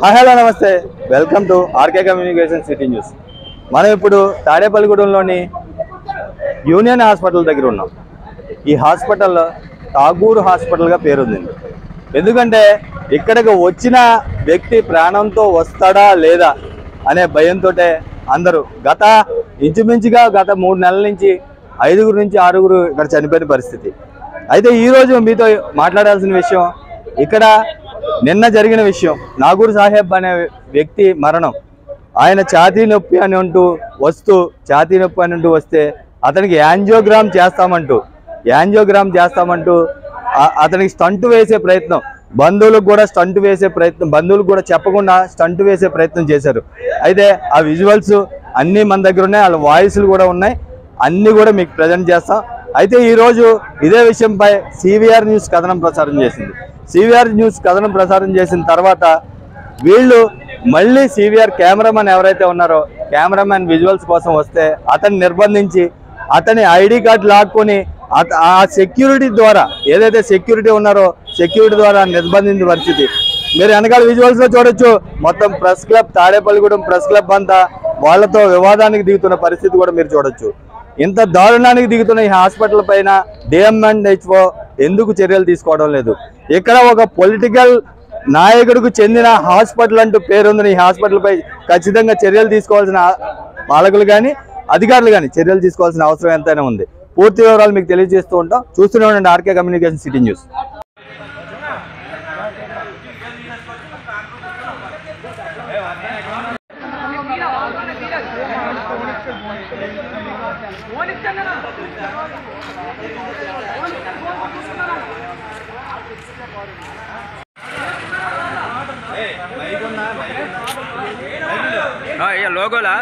Hi hello నమస్తే, welcome to RK communication city news. మనం ఇప్పుడు తాడేపల్లిగూడెంలోని యూనియన్ హాస్పిటల్ దగ్గర ఉన్నాం. ఈ హాస్పిటల్ ఠాగూర్ హాస్పిటల్గా పేరుంది. ఎందుకంటే ఇక్కడికి వచ్చిన వ్యక్తి ప్రాణంతో వస్తాడా లేదా అనే భయంతో అందరూ ఇంచుమించుగా గత 3 నెలల నుంచి 5 నుంచి 6 ఇక్కడ చనిపోయిన పరిస్థితి. అయితే ఈరోజు మీతో మాట్లాడాల్సిన విషయం, ఇక్కడ నిన్న జరిగిన విషయం, నాగూర్ సాహెబ్ అనే వ్యక్తి మరణం. ఆయన ఛాతీ నొప్పి అని అంటూ వస్తే అతనికి యాంజియోగ్రామ్ చేస్తామంటూ అతనికి స్టంట్ వేసే ప్రయత్నం, బంధువులకు కూడా చెప్పకుండా స్టంట్ వేసే ప్రయత్నం చేశారు. అయితే ఆ విజువల్స్ అన్నీ మన దగ్గర ఉన్నాయి, వాళ్ళ వాయిస్లు కూడా ఉన్నాయి, అన్నీ కూడా మీకు ప్రజెంట్ చేస్తాం. అయితే ఈరోజు ఇదే విషయంపై సివిఆర్ న్యూస్ కథనం ప్రసారం చేసింది. సివిఆర్ న్యూస్ కథనం ప్రసారం చేసిన తర్వాత వీళ్ళు మళ్ళీ సివిఆర్ కెమెరామెన్ ఎవరైతే ఉన్నారో కెమెరామెన్ విజువల్స్ కోసం వస్తే అతన్ని నిర్బంధించి అతని ఐడి కార్డు లాక్కొని ఆ సెక్యూరిటీ ద్వారా, ఏదైతే సెక్యూరిటీ ఉన్నారో సెక్యూరిటీ ద్వారా నిర్బంధించిన పరిస్థితి మీరు వెనకాల విజువల్స్ లో చూడొచ్చు. మొత్తం press club, Tadepalligudem press club అంతా వాళ్ళతో వివాదానికి దిగుతున్న పరిస్థితి కూడా మీరు చూడొచ్చు. ఇంత దారుణానికి దిగుతున్న ఈ హాస్పిటల్ పైన DMHO ఎందుకు చర్యలు తీసుకోవడం లేదు? ఇక్కడ ఒక పొలిటికల్ నాయకుడికి చెందిన హాస్పిటల్ అంటూ పేరుందని ఈ హాస్పిటల్ పై ఖచ్చితంగా చర్యలు తీసుకోవాల్సిన పాలకులు కానీ అధికారులు కానీ చర్యలు తీసుకోవాల్సిన అవసరం ఎంతైనా ఉంది. పూర్తి వివరాలు మీకు తెలియజేస్తూ ఉంటాం. చూస్తూనే ఉండండి ఆర్కే కమ్యూనికేషన్ సిటీ న్యూస్. లోగోలా